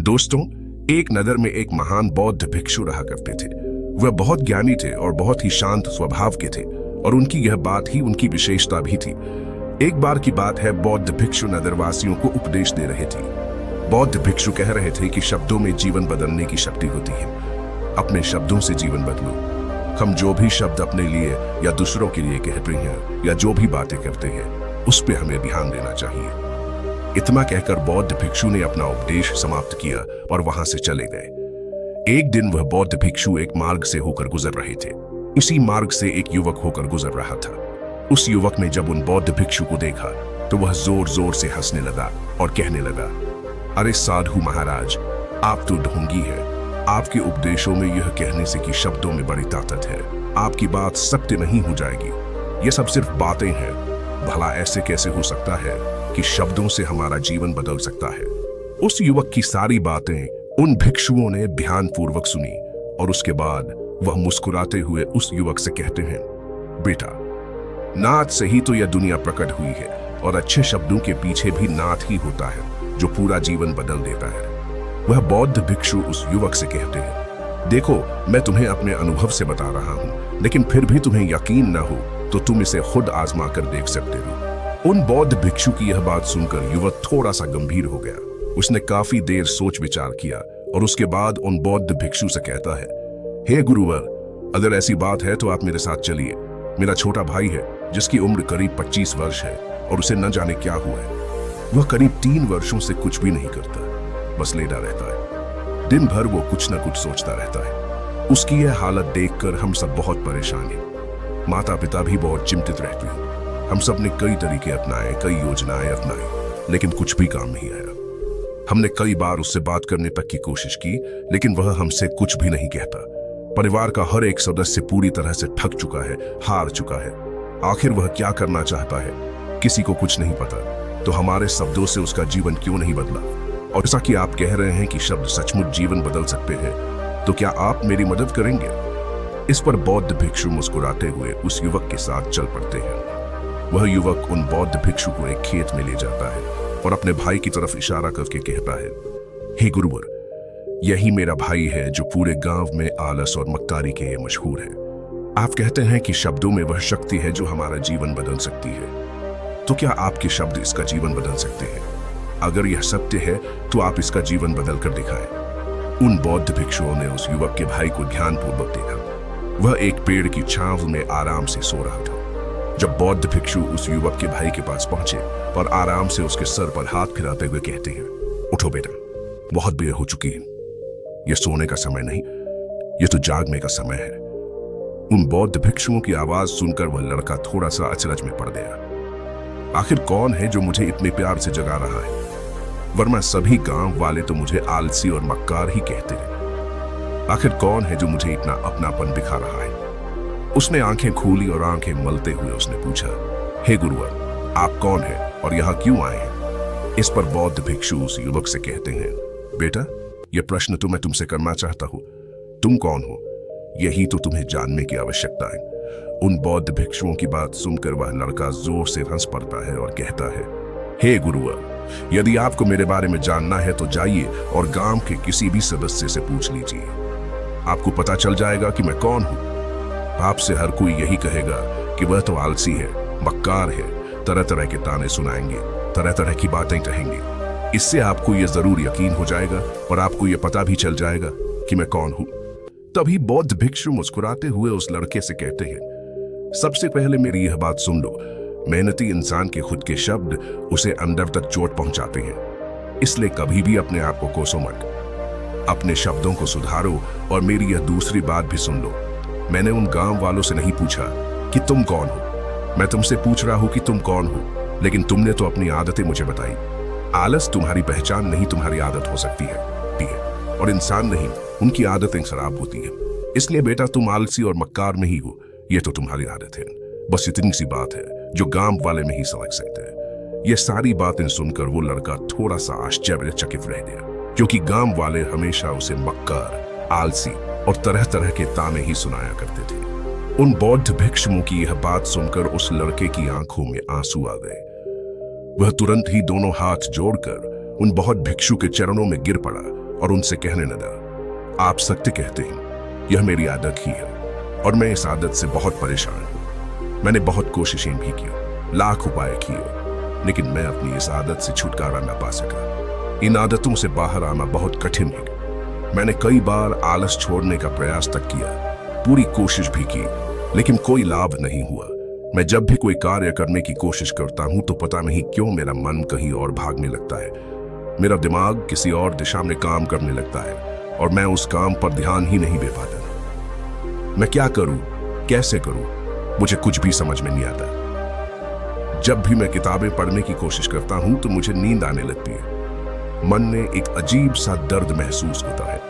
दोस्तों, एक नगर में एक महान बौद्ध भिक्षु रहा करते थे। वह बहुत ज्ञानी थे और बहुत ही शांत स्वभाव के थे और उनकी यह बात ही उनकी विशेषता भी थी। एक बार की बात है, बौद्ध भिक्षु नगरवासियों को उपदेश दे रहे थे। बौद्ध भिक्षु कह रहे थे कि शब्दों में जीवन बदलने की शक्ति होती है। अपने शब्दों से जीवन बदलो। हम जो भी शब्द अपने लिए या दूसरों के लिए कहते हैं या जो भी बातें करते हैं, उस पर हमें ध्यान देना चाहिए। इतना कहकर बौद्ध भिक्षु ने अपना उपदेश समाप्त किया और वहां से चले गए। एक दिन वह बौद्ध भिक्षु एक मार्ग से होकर गुजर रहे थे। इसी मार्ग से एक युवक होकर गुजर रहा था। उस युवक ने जब उन बौद्ध भिक्षु को देखा तो वह जोर जोर से हंसने लगा और कहने लगा, अरे साधु महाराज, आप तो ढोंगी है। आपके उपदेशों में यह कहने से कि शब्दों में बड़ी ताकत है, आपकी बात सत्य नहीं हो जाएगी। ये सब सिर्फ बातें हैं। भला ऐसे कैसे हो सकता है कि शब्दों से हमारा जीवन बदल सकता है? उस युवक की सारी बातें उन भिक्षुओं ने ध्यानपूर्वक सुनी और उसके बाद वह मुस्कुराते हुए उस युवक से कहते हैं, बेटा, नाथ से ही तो यह दुनिया प्रकट हुई है और अच्छे शब्दों के पीछे भी नाथ ही होता है जो पूरा जीवन बदल देता है। वह बौद्ध भिक्षु उस युवक से कहते हैं, देखो, मैं तुम्हें अपने अनुभव से बता रहा हूं, लेकिन फिर भी तुम्हें यकीन न हो तो तुम इसे खुद आजमा कर देख सकते हो। उन बौद्ध भिक्षु की यह बात सुनकर युवक थोड़ा सा गंभीर हो गया। उसने काफी देर सोच विचार किया और उसके बाद उन बौद्ध भिक्षु से कहता है, हे गुरुवर, अगर ऐसी बात है तो आप मेरे साथ चलिए। मेरा छोटा भाई है जिसकी उम्र करीब 25 वर्ष है और उसे न जाने क्या हुआ है। वह करीब 3 वर्षों से कुछ भी नहीं करता, बस लेटा रहता है। दिन भर वो कुछ न कुछ सोचता रहता है। उसकी यह हालत देखकर हम सब बहुत परेशान हैं। माता पिता भी बहुत चिंतित रहते हैं। हम सब ने कई तरीके अपनाए, कई योजनाएं अपनाई, लेकिन कुछ भी काम नहीं आया। हमने कई बार उससे बात करने तक की कोशिश की, लेकिन वह हमसे कुछ भी नहीं कहता। परिवार का हर एक सदस्य पूरी तरह से थक चुका है, हार चुका है। आखिर वह क्या करना चाहता है, किसी को कुछ नहीं पता। तो हमारे शब्दों से उसका जीवन क्यों नहीं बदला? और जैसा कि आप कह रहे हैं कि शब्द सचमुच जीवन बदल सकते हैं, तो क्या आप मेरी मदद करेंगे? इस पर बौद्ध भिक्षु मुस्कुराते हुए उस युवक के साथ चल पड़ते हैं। वह युवक उन बौद्ध भिक्षु को एक खेत में ले जाता है और अपने भाई की तरफ इशारा करके कहता है, हे गुरुवर, यही मेरा भाई है जो पूरे गांव में आलस और मक्कारी के लिए मशहूर है। आप कहते हैं कि शब्दों में वह शक्ति है जो हमारा जीवन बदल सकती है। तो क्या आपके शब्द इसका जीवन बदल सकते हैं? अगर यह सत्य है तो आप इसका जीवन बदल कर दिखाएं। उन बौद्ध भिक्षुओं ने उस युवक के भाई को ध्यानपूर्वक देखा। वह एक पेड़ की छांव में आराम से सो रहा था। जब बौद्ध भिक्षु उस युवक के भाई के पास पहुंचे और आराम से उसके सर पर हाथ फिराते हुए कहते हैं, उठो बेटा, बहुत देर हो चुकी है। यह सोने का समय नहीं, यह तो जागने का समय है। उन बौद्ध भिक्षुओं की आवाज सुनकर वह लड़का थोड़ा सा अचरज में पड़ गया। आखिर कौन है जो मुझे इतने प्यार से जगा रहा है? वरना सभी गांव वाले तो मुझे आलसी और मक्कार ही कहते हैं। आखिर कौन है जो मुझे इतना अपनापन दिखा रहा है? उसने आंखें खोली और आंखें मलते हुए उसने पूछा, हे गुरुवर, आप कौन हैं और यहाँ क्यों आए हैं? इस पर बौद्ध भिक्षु उस युवक से कहते हैं, बेटा, यह प्रश्न तो मैं तुमसे करना चाहता हूँ। तुम कौन हो, यही तो तुम्हें जानने की आवश्यकता है। उन बौद्ध भिक्षुओं की बात सुनकर वह लड़का जोर से हंस पड़ता है और कहता है, हे गुरुवर, यदि आपको मेरे बारे में जानना है तो जाइए और गांव के किसी भी सदस्य से पूछ लीजिए। आपको पता चल जाएगा कि मैं कौन हूं। आपसे हर कोई यही कहेगा कि वह तो आलसी है, मक्कार है, तरह तरह के ताने सुनाएंगे, तरह तरह की बातें कहेंगे। इससे आपको यह जरूर यकीन हो जाएगा और आपको यह पता भी चल जाएगा कि मैं कौन हूं। तभी बौद्ध भिक्षु मुस्कुराते हुए उस लड़के से कहते हैं, सबसे पहले मेरी यह बात सुन लो। मेहनती इंसान के खुद के शब्द उसे अंदर तक चोट पहुंचाते हैं। इसलिए कभी भी अपने आप को कोसो मत। अपने शब्दों को सुधारो। और मेरी यह दूसरी बात भी सुन लो। मैंने उन गांव वालों से नहीं पूछा कि तुम कौन हो। मैं तुमसे पूछ रहा हूं कि तुम कौन हो, लेकिन तुमने तो अपनी आदतें मुझे बताई। आलस तुम्हारी पहचान नहीं, तुम्हारी आदत हो सकती है। और इंसान नहीं, उनकी आदतें खराब होती है। इसलिए बेटा, तुम आलसी और मक्कार नहीं हो, यह तो तुम्हारी आदत है। बस इतनी सी बात है जो गांव वाले में ही समझ सकते हैं। यह सारी बातें सुनकर वो लड़का थोड़ा सा आश्चर्यचकित रह गया, क्योंकि गांव वाले हमेशा उसे मक्कार, आलसी और तरह तरह के ताने ही सुनाया करते थे। उन बौद्ध भिक्षुओं की यह बात सुनकर उस लड़के की आंखों में आंसू आ गए। वह तुरंत ही दोनों हाथ जोड़कर उन बौद्ध भिक्षु के चरणों में गिर पड़ा और उनसे कहने लगा, आप सत्य कहते हैं, यह मेरी आदत ही है और मैं इस आदत से बहुत परेशान हूं। मैंने बहुत कोशिशें भी की, लाख उपाय किए, लेकिन मैं अपनी इस आदत से छुटकारा न पा सका। इन आदतों से बाहर आना बहुत कठिन है। मैंने कई बार आलस छोड़ने का प्रयास तक किया, पूरी कोशिश भी की, लेकिन कोई लाभ नहीं हुआ। मैं जब भी कोई कार्य करने की कोशिश करता हूं तो पता नहीं क्यों मेरा मन कहीं और भागने लगता है। मेरा दिमाग किसी और दिशा में काम करने लगता है और मैं उस काम पर ध्यान ही नहीं दे पाता। मैं क्या करूं, कैसे करूं, मुझे कुछ भी समझ में नहीं आता। जब भी मैं किताबें पढ़ने की कोशिश करता हूं तो मुझे नींद आने लगती है। मन में एक अजीब सा दर्द महसूस होता है।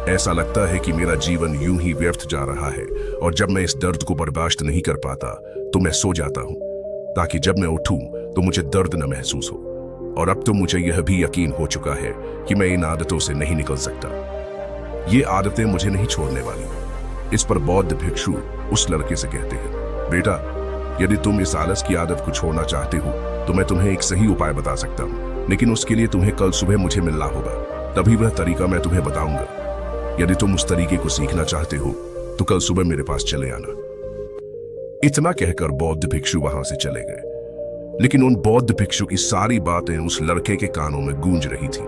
ऐसा लगता है कि मेरा जीवन यूं ही व्यर्थ जा रहा है और जब मैं इस दर्द को बर्दाश्त नहीं कर पाता तो मैं सो जाता हूं, ताकि जब मैं उठूं तो मुझे दर्द न महसूस हो। और अब तो मुझे यह भी यकीन हो चुका है कि मैं इन आदतों से नहीं निकल सकता। ये आदतें मुझे नहीं छोड़ने वाली। इस पर बौद्ध भिक्षु उस लड़के से कहते हैं, बेटा, यदि तुम इस आलस की आदत को छोड़ना चाहते हो तो मैं तुम्हें एक सही उपाय बता सकता हूँ, लेकिन उसके लिए तुम्हें कल सुबह मुझे मिलना होगा, तभी वह तरीका मैं तुम्हें बताऊंगा। यदि तुम उस तरीके को सीखना चाहते हो तो कल सुबह मेरे पास चले आना। इतना कहकर बौद्ध भिक्षु वहां से चले गए, लेकिन उन बौद्ध भिक्षु की सारी बातें उस लड़के के कानों में गूंज रही थी।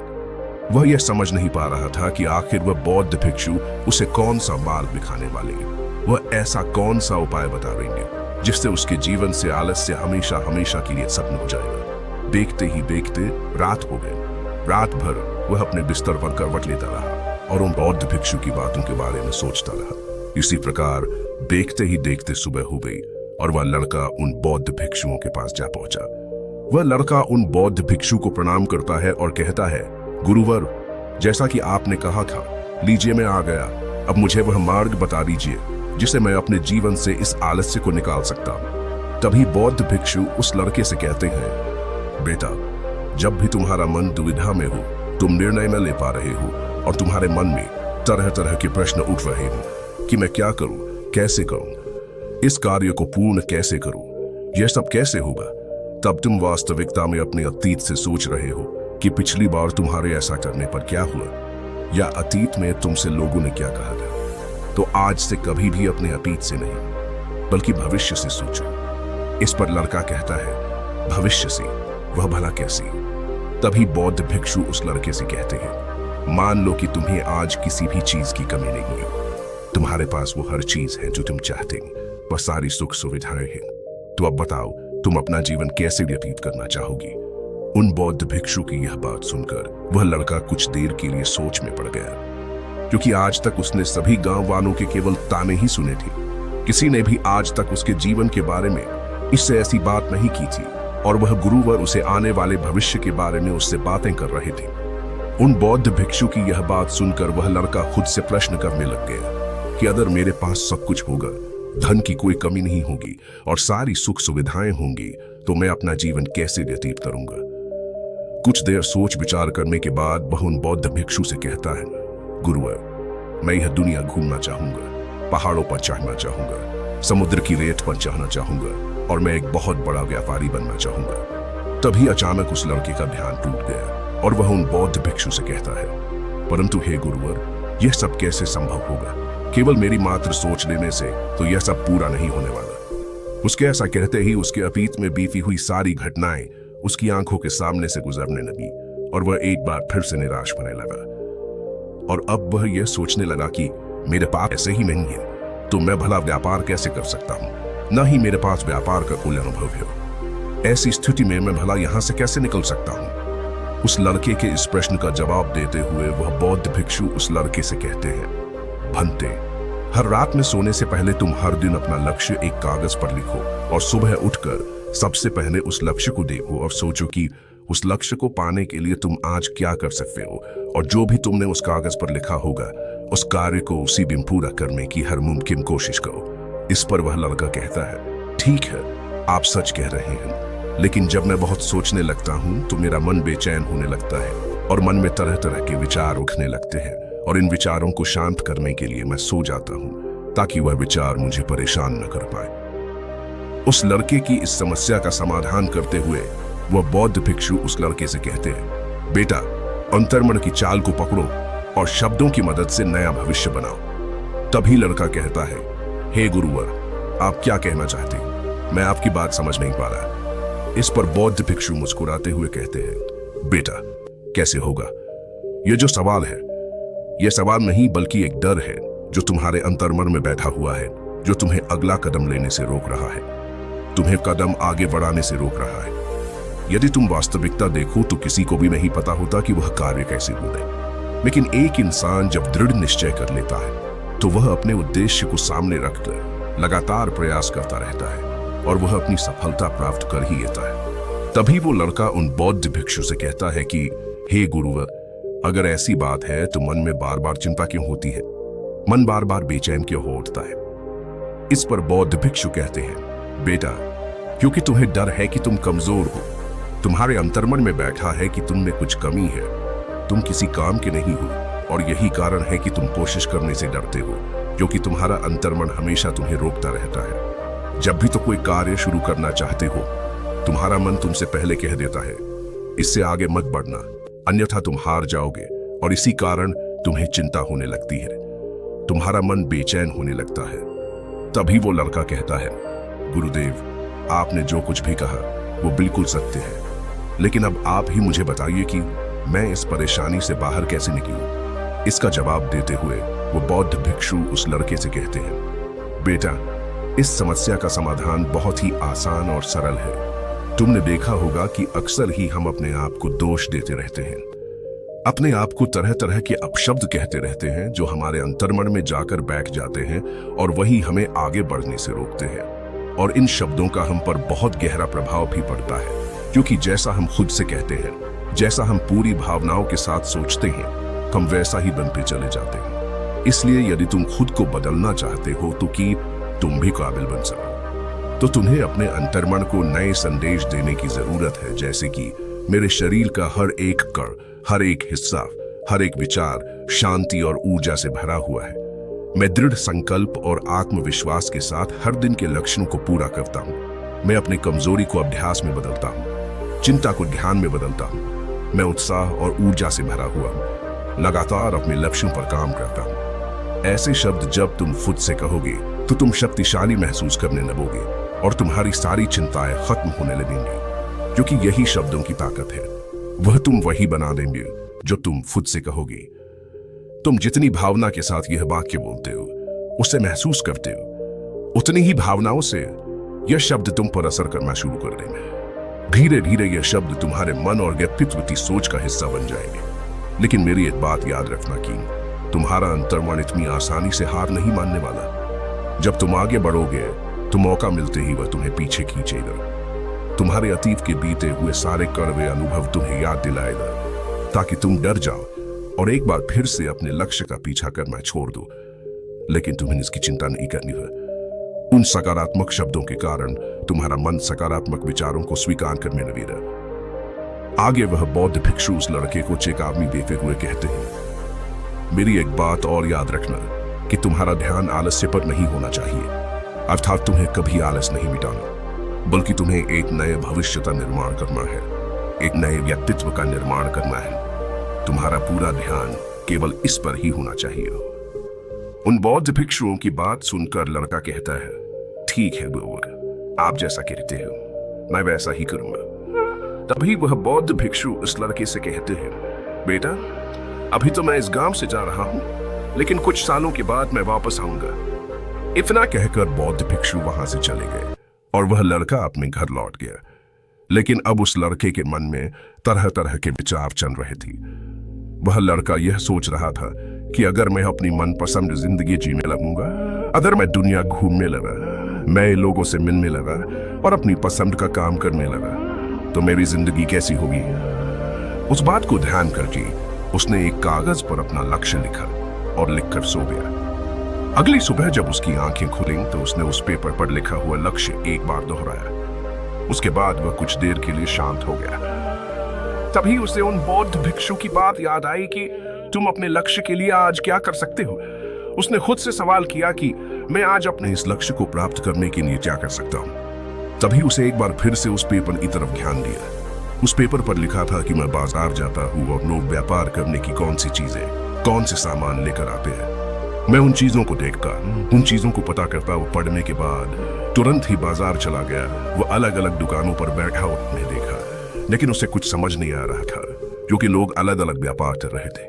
वह यह समझ नहीं पा रहा था कि आखिर वह बौद्ध भिक्षु उसे कौन सा मार्ग दिखाने वाले हैं। वह ऐसा कौन सा उपाय बताएंगे जिससे उसके जीवन से आलस से हमेशा हमेशा के लिए खत्म हो जाएगा। देखते ही देखते रात हो गई। रात भर वह अपने बिस्तर पर करवट लेता रहा और उन बौद्ध भिक्षु की बातों के बारे में सोचता रहा। इसी प्रकार देखते ही देखते सुबह हो गई और वह लड़का उन बौद्ध भिक्षुओं के पास जा पहुंचा। वह लड़का उन बौद्ध भिक्षु को प्रणाम करता है और कहता है, गुरुवर, जैसा कि आपने कहा था, लीजिए मैं आ गया। अब मुझे वह मार्ग बता दीजिए जिसे मैं अपने जीवन से इस आलस्य को निकाल सकता हूं। तभी बौद्ध भिक्षु उस लड़के से कहते हैं, बेटा, जब भी तुम्हारा मन दुविधा में हो, तुम निर्णय न ले पा रहे हो और तुम्हारे मन में तरह तरह के प्रश्न उठ रहे हो कि मैं क्या करूं, कैसे करूं, इस कार्य को पूर्ण कैसे करूं, यह सब कैसे होगा, तब तुम वास्तविकता में अपने अतीत से सोच रहे हो कि पिछली बार तुम्हारे ऐसा करने पर क्या हुआ, या अतीत में तुमसे लोगों ने क्या कहा था। तो आज से कभी भी अपने अतीत से नहीं बल्कि भविष्य से सोचो। इस पर लड़का कहता है, भविष्य से, वह भला कैसे? तभी बौद्ध भिक्षु उस लड़के से कहते हैं, मान लो कि तुम्हें आज किसी भी चीज की कमी नहीं है। तुम्हारे पास वो हर चीज है जो तुम चाहते हैं, वह सारी सुख सुविधाएं हैं। तो अब बताओ, तुम अपना जीवन कैसे व्यतीत करना चाहोगी? उन बौद्ध भिक्षु की यह बात सुनकर वह लड़का कुछ देर के लिए सोच में पड़ गया, क्योंकि आज तक उसने सभी गांव वालों के केवल ताने ही सुने थे। किसी ने भी आज तक उसके जीवन के बारे में इससे ऐसी बात नहीं की थी और वह गुरुवर उसे आने वाले भविष्य के बारे में उससे बातें कर रहे थे। उन बौद्ध भिक्षु की यह बात सुनकर वह लड़का खुद से प्रश्न करने लग गया कि अगर मेरे पास सब कुछ होगा, धन की कोई कमी नहीं होगी और सारी सुख सुविधाएं होंगी, तो मैं अपना जीवन कैसे व्यतीत करूंगा? कुछ देर सोच विचार करने के बाद वह उन बौद्ध भिक्षु से कहता है, गुरुवर, मैं यह दुनिया घूमना चाहूंगा, पहाड़ों पर चढ़ना चाहूंगा, समुद्र की रेत पर चढ़ना चाहूंगा और मैं एक बहुत बड़ा व्यापारी बनना चाहूंगा। तभी अचानक उस लड़के का ध्यान टूट गया और वह उन बौद्ध भिक्षु से कहता है, परंतु हे गुरुवर, यह सब कैसे संभव होगा? केवल मेरी मात्र सोच लेने से तो यह सब पूरा नहीं होने वाला। उसके ऐसा कहते ही उसके अतीत में बीती हुई सारी घटनाएं उसकी आंखों के सामने से गुजरने लगी और वह एक बार फिर से निराश होने लगा। और अब वह यह सोचने लगा कि मेरे पास ऐसे ही नहीं है तो मैं भला व्यापार कैसे कर सकता हूं? न ही मेरे पास व्यापार का कोई अनुभव है। ऐसी स्थिति में मैं भला यहां से कैसे निकल सकता हूं? उस लड़के के इस प्रश्न का जवाब देते हुए वह बौद्ध भिक्षु उस लड़के से कहते हैं, भंते, हर रात में सोने से पहले तुम हर दिन अपना लक्ष्य एक कागज पर लिखो और सुबह उठकर सबसे पहले उस लक्ष्य को देखो और सोचो कि उस लक्ष्य को पाने के लिए तुम आज क्या कर सकते हो, और जो भी तुमने उस कागज पर लिखा होगा उस कार्य को उसी दिन पूरा करने की हर मुमकिन कोशिश करो। इस पर वह लड़का कहता है, ठीक है, आप सच कह रहे हैं, लेकिन जब मैं बहुत सोचने लगता हूं तो मेरा मन बेचैन होने लगता है और मन में तरह तरह के विचार उठने लगते हैं और इन विचारों को शांत करने के लिए मैं सो जाता हूं ताकि वह विचार मुझे परेशान न कर पाए। उस लड़के की इस समस्या का समाधान करते हुए वह बौद्ध भिक्षु उस लड़के से कहते हैं, बेटा, अंतर्मन की चाल को पकड़ो और शब्दों की मदद से नया भविष्य बनाओ। तभी लड़का कहता है, हे गुरुवर, आप क्या कहना चाहते हैं? मैं आपकी बात समझ नहीं पा रहा। इस पर बौद्ध भिक्षु मुस्कुराते हुए कहते हैं, बेटा, कैसे होगा? यह जो सवाल है, यह सवाल नहीं बल्कि एक डर है जो तुम्हारे अंतर्मन में बैठा हुआ है, जो तुम्हें अगला कदम लेने से रोक रहा है, तुम्हें कदम आगे बढ़ाने से रोक रहा है। यदि तुम वास्तविकता देखो तो किसी को भी नहीं पता होता कि वह कार्य कैसे होगा। लेकिन एक इंसान जब दृढ़ निश्चय कर लेता है तो वह अपने उद्देश्य को सामने रखकर लगातार प्रयास करता रहता है और वह अपनी सफलता प्राप्त कर ही लेता है। तभी वो लड़का उन बौद्ध भिक्षु से कहता है कि हे गुरुवर, अगर ऐसी बात है तो मन में बार बार चिंता क्यों होती है? मन बार बार बेचैन क्यों हो उठता है? इस पर बौद्ध भिक्षु कहते हैं, बेटा, क्योंकि तुम्हें डर है कि तुम कमजोर हो। तुम्हारे अंतर्मन में बैठा है कि तुम में कुछ कमी है, तुम किसी काम के नहीं हो, और यही कारण है कि तुम कोशिश करने से डरते हो, क्योंकि तुम्हारा अंतर्मन हमेशा तुम्हें रोकता रहता है। जब भी तो कोई कार्य शुरू करना चाहते हो, तुम्हारा मन तुमसे पहले कह देता है, इससे आगे मत बढ़ना, अन्यथा तुम हार जाओगे, और इसी कारण तुम्हें चिंता होने लगती है, तुम्हारा मन बेचैन होने लगता है। तभी वो लड़का कहता है, गुरुदेव, आपने जो कुछ भी कहा वो बिल्कुल सत्य है, लेकिन अब आप ही मुझे बताइए कि मैं इस परेशानी से बाहर कैसे निकलूं? इसका जवाब देते हुए वो बौद्ध भिक्षु उस लड़के से कहते हैं, बेटा, इस समस्या का समाधान बहुत ही आसान और सरल है। तुमने देखा होगा कि अक्सर ही हम अपने आप को दोष देते रहते हैं, अपने आप को तरह तरह के अपशब्द कहते रहते हैं जो हमारे अंतर्मन में जाकर बैठ जाते हैं और वही हमें आगे बढ़ने से रोकते हैं। और इन शब्दों का हम पर बहुत गहरा प्रभाव भी पड़ता है, क्योंकि जैसा हम खुद से कहते हैं, जैसा हम पूरी भावनाओं के साथ सोचते हैं, हम वैसा ही बनते चले जाते हैं। इसलिए यदि तुम खुद को बदलना चाहते हो तो कि तुम भी काबिल बन सको, तो तुम्हें अपने अंतर्मन को नए संदेश देने की जरूरत है, जैसे कि मेरे शरीर का हर एक कण, हर एक हिस्सा, हर एक विचार शांति और ऊर्जा से भरा हुआ है। मैं दृढ़ संकल्प और आत्मविश्वास के साथ हर दिन के लक्ष्यों को पूरा करता हूँ। मैं अपनी कमजोरी को अभ्यास में बदलता हूँ, चिंता को ध्यान में बदलता हूँ। मैं उत्साह और ऊर्जा से भरा हुआ हूँ, लगातार अपने लक्ष्यों पर काम करता हूँ। ऐसे शब्द जब तुम खुद से कहोगे तो तुम शक्तिशाली महसूस करने लगोगे और तुम्हारी सारी चिंताएं खत्म होने लगेंगी, क्योंकि यही शब्दों की ताकत है। वह तुम वही बना देंगे जो तुम खुद से कहोगे। तुम जितनी भावना के साथ यह वाक्य बोलते हो, उसे महसूस करते हो, उतनी ही भावनाओं से यह शब्द तुम पर असर करना शुरू कर देंगे। धीरे धीरे यह शब्द तुम्हारे मन और व्यक्तित्व की सोच का हिस्सा बन जाएंगे। लेकिन मेरी एक बात याद रखना कि तुम्हारा अंतर्मन इतनी आसानी से हार नहीं मानने वाला। जब तुम आगे बढ़ोगे तो मौका मिलते ही वह तुम्हें पीछे खींचेगा। तुम्हारे अतीत के बीते हुए सारे कड़वे अनुभव तुम्हें याद दिलाएगा, ताकि तुम डर जाओ और एक बार फिर से अपने लक्ष्य का पीछा करना छोड़ दो। लेकिन तुम्हें इसकी चिंता नहीं करनी है। उन सकारात्मक शब्दों के कारण तुम्हारा मन सकारात्मक विचारों को स्वीकार करने लगेगा। आगे वह बौद्ध भिक्षु उस लड़के को चेतावनी देते हुए कहते हैं, मेरी एक बात और याद रखना कि तुम्हारा ध्यान आलस्य पर नहीं होना चाहिए, अर्थात तुम्हें कभी आलस नहीं मिटाना, बल्कि तुम्हें एक नए भविष्य का निर्माण करना है, एक नए व्यक्तित्व का निर्माण करना है। तुम्हारा पूरा ध्यान केवल इस पर ही होना चाहिए। उन बौद्ध भिक्षुओं की बात सुनकर लड़का कहता है, ठीक है गुरुवर, आप जैसा कहते हो मैं वैसा ही करूंगा। तभी वह बौद्ध भिक्षु उस लड़के से कहते हैं, बेटा, अभी तो मैं इस गांव से जा रहा हूं, लेकिन कुछ सालों के बाद मैं वापस आऊंगा। इतना कहकर बौद्ध भिक्षु वहां से चले गए और वह लड़का अपने घर लौट गया। लेकिन अब उस लड़के के मन में तरह तरह के विचार चल रहे थे। वह लड़का यह सोच रहा था कि अगर मैं अपनी मनपसंद जिंदगी जीने लगूंगा, अगर मैं दुनिया घूमने लगा, नए लोगों से मिलने लगा और अपनी पसंद का काम करने लगा, तो मेरी जिंदगी कैसी होगी। उस बात को ध्यान करके उसने एक कागज पर अपना लक्ष्य लिखा और लिखकर सो गया। अगली सुबह जब उसकी आंखें खुली तो उसने उस पेपर पर लिखा हुआ लक्ष्य एक बार दोहराया। उसके बाद वह कुछ देर के लिए शांत हो गया। तभी उसे उन बौद्ध भिक्षु की बात याद आई कि तुम अपने लक्ष्य के लिए आज क्या कर सकते हो। उसने खुद से सवाल किया कि मैं आज अपने इस लक्ष्य को प्राप्त करने के लिए क्या कर सकता हूँ। तभी उसे एक बार फिर से उस पेपर की तरफ ध्यान दिया। उस पेपर पर लिखा था कि मैं बाजार जाता हूँ और लोग व्यापार करने की कौन सी चीजें, कौन से सामान लेकर आते हैं। मैं उन चीजों को देखकर, उन चीजों को पता करता वो पढ़ने के बाद तुरंत ही बाजार चला गया। वो अलग अलग दुकानों पर बैठा उसने देखा, लेकिन उसे कुछ समझ नहीं आ रहा था, क्योंकि लोग अलग अलग व्यापार कर रहे थे,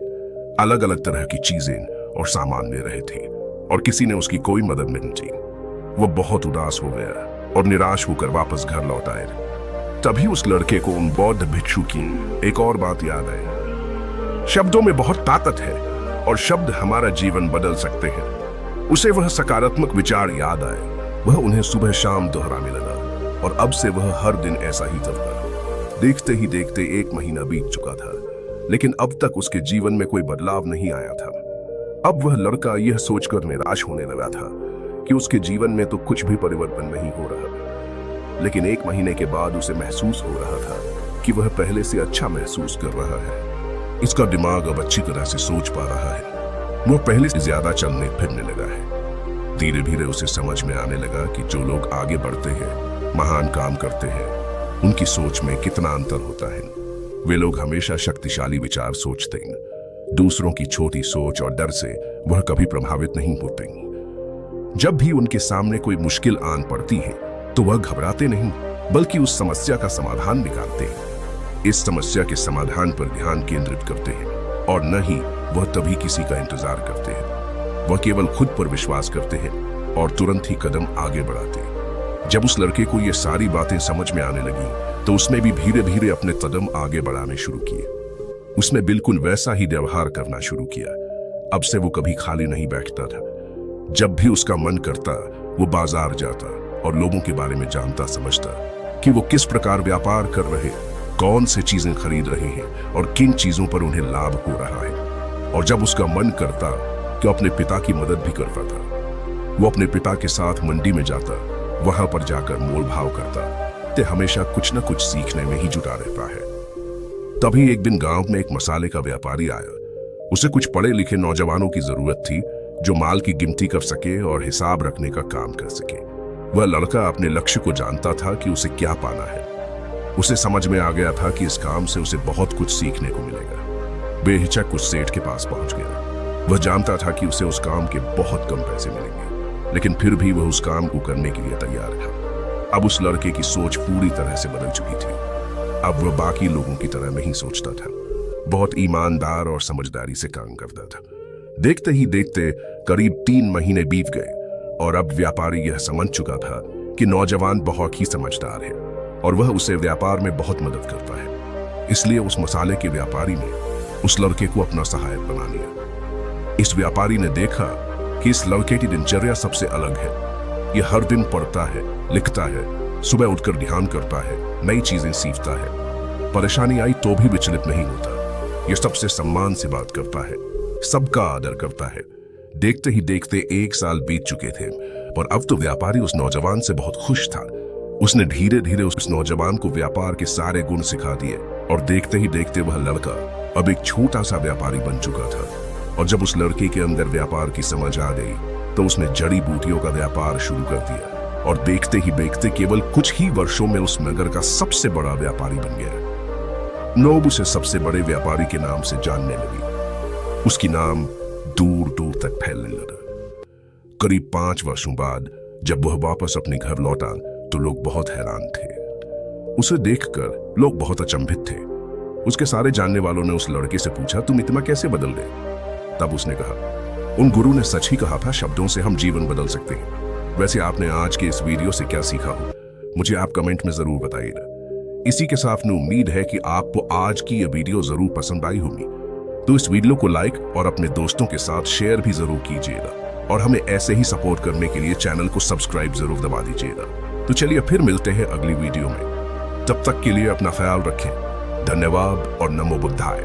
अलग अलग तरह की चीजें और सामान ले रहे थे, और किसी ने उसकी कोई मदद नहीं की। वो बहुत उदास हो गया और निराश होकर वापस घर लौट आए। तभी उस लड़के को उन बौद्ध भिक्षु की एक और बात याद आई। शब्दों में बहुत ताकत है और शब्द हमारा जीवन बदल सकते हैं। उसे वह सकारात्मक विचार याद आए। वह उन्हें सुबह शाम दोहराने लगा और अब से वह हर दिन ऐसा ही करता। देखते ही देखते 1 महीना बीत चुका था, लेकिन अब तक उसके जीवन में कोई बदलाव नहीं आया था। अब वह लड़का यह सोचकर निराश होने लगा था कि उसके जीवन में तो कुछ भी परिवर्तन नहीं हो रहा। लेकिन 1 महीने के बाद उसे महसूस हो रहा था कि वह पहले से अच्छा महसूस कर रहा है। इसका दिमाग अब अच्छी तरह से सोच पा रहा है। वो पहले से ज्यादा चलने फिरने लगा है। धीरे धीरे उसे समझ में आने लगा कि जो लोग आगे बढ़ते हैं, महान काम करते हैं, उनकी सोच में कितना अंतर होता है। वे लोग हमेशा शक्तिशाली विचार सोचते हैं। दूसरों की छोटी सोच और डर से वह कभी प्रभावित नहीं होते। जब भी उनके सामने कोई मुश्किल आन पड़ती है तो वह घबराते नहीं, बल्कि उस समस्या का समाधान निकालते हैं। इस समस्या के समाधान पर ध्यान केंद्रित करते हैं और न ही वह तभी किसी का इंतजार करते हैं। वह केवल खुद पर विश्वास करते हैं और तुरंत ही कदम आगे बढ़ाते हैं। जब उस लड़के को ये सारी बातें समझ में आने लगी तो उसने भी धीरे धीरे अपने कदम आगे बढ़ाने शुरू किए। उसने बिल्कुल वैसा ही व्यवहार करना शुरू किया। अब से वो कभी खाली नहीं बैठता था। जब भी उसका मन करता वो बाजार जाता और लोगों के बारे में जानता समझता कि वो किस प्रकार व्यापार कर रहे हैं, कौन से चीजें खरीद रहे हैं और किन चीजों पर उन्हें लाभ हो रहा है। और जब उसका मन करता कि अपने पिता की मदद भी करता था, वो अपने पिता के साथ मंडी में जाता, वहां पर जाकर मोल भाव करता। ते हमेशा कुछ न कुछ सीखने में ही जुटा रहता है। तभी एक दिन गांव में एक मसाले का व्यापारी आया। उसे कुछ पढ़े लिखे नौजवानों की जरूरत थी जो माल की गिनती कर सके और हिसाब रखने का काम कर सके। वह लड़का अपने लक्ष्य को जानता था कि उसे क्या पाना है। उसे समझ में आ गया था कि इस काम से उसे बहुत कुछ सीखने को मिलेगा। बेहिचक उस सेठ के पास पहुंच गया। वह जानता था कि उसे उस काम के बहुत कम पैसे मिलेंगे, लेकिन फिर भी वह उस काम को करने के लिए तैयार था। अब उस लड़के की सोच पूरी तरह से बदल चुकी थी। अब वह बाकी लोगों की तरह नहीं सोचता था, बहुत ईमानदार और समझदारी से काम करता था। देखते ही देखते करीब 3 महीने बीत गए और अब व्यापारी यह समझ चुका था कि नौजवान बहुत ही समझदार है और वह उसे व्यापार में बहुत मदद करता है। इसलिए उस मसाले के व्यापारी ने उस लड़के को अपना सहायक बना लिया। इस व्यापारी ने देखा कि इस लड़के की दिनचर्या सबसे अलग है। यह हर दिन पढ़ता है, लिखता है, सुबह उठकर ध्यान करता है, नई चीजें सीखता है। परेशानी आई तो भी विचलित नहीं होता। यह सबसे सम्मान से बात करता है, सबका आदर करता है। देखते ही देखते 1 साल बीत चुके थे और अब तो व्यापारी उस नौजवान से बहुत खुश था। उसने धीरे धीरे उस नौजवान को व्यापार के सारे गुण सिखा दिए और देखते ही देखते वह लड़का अब एक छोटा सा व्यापारी बन चुका था। और जब उस लड़के के अंदर व्यापार की समझ आ गई तो उसने जड़ी बूटियों का व्यापार शुरू कर दिया और देखते ही देखते केवल कुछ ही वर्षों में उस नगर का सबसे बड़ा व्यापारी बन गया। लोग उसे सबसे बड़े व्यापारी के नाम से जानने लगे। उसकी नाम दूर दूर तक फैलने लगा। करीब 5 वर्षों बाद जब वह वापस अपने घर लौटा तो लोग बहुत हैरान थे। उसे देखकर लोग बहुत अचंभित थे। उसके सारे जानने वालों ने उस लड़के से पूछा, तुम इतना कैसे बदल गए? तब उसने कहा, उन गुरु ने सच ही कहा था, शब्दों से हम जीवन बदल सकते हैं। वैसे आपने आज के इस वीडियो से क्या सीखा हो, मुझे आप कमेंट में जरूर बताइएगा। इसी के साथ में उम्मीद है कि आपको आज की यह वीडियो जरूर पसंद आई होगी। तो इस वीडियो को लाइक और अपने दोस्तों के साथ शेयर भी जरूर कीजिएगा और हमें ऐसे ही सपोर्ट करने के लिए चैनल को सब्सक्राइब जरूर दबा दीजिएगा। तो चलिए फिर मिलते हैं अगली वीडियो में। तब तक के लिए अपना ख्याल रखें। धन्यवाद और नमो बुद्धाय।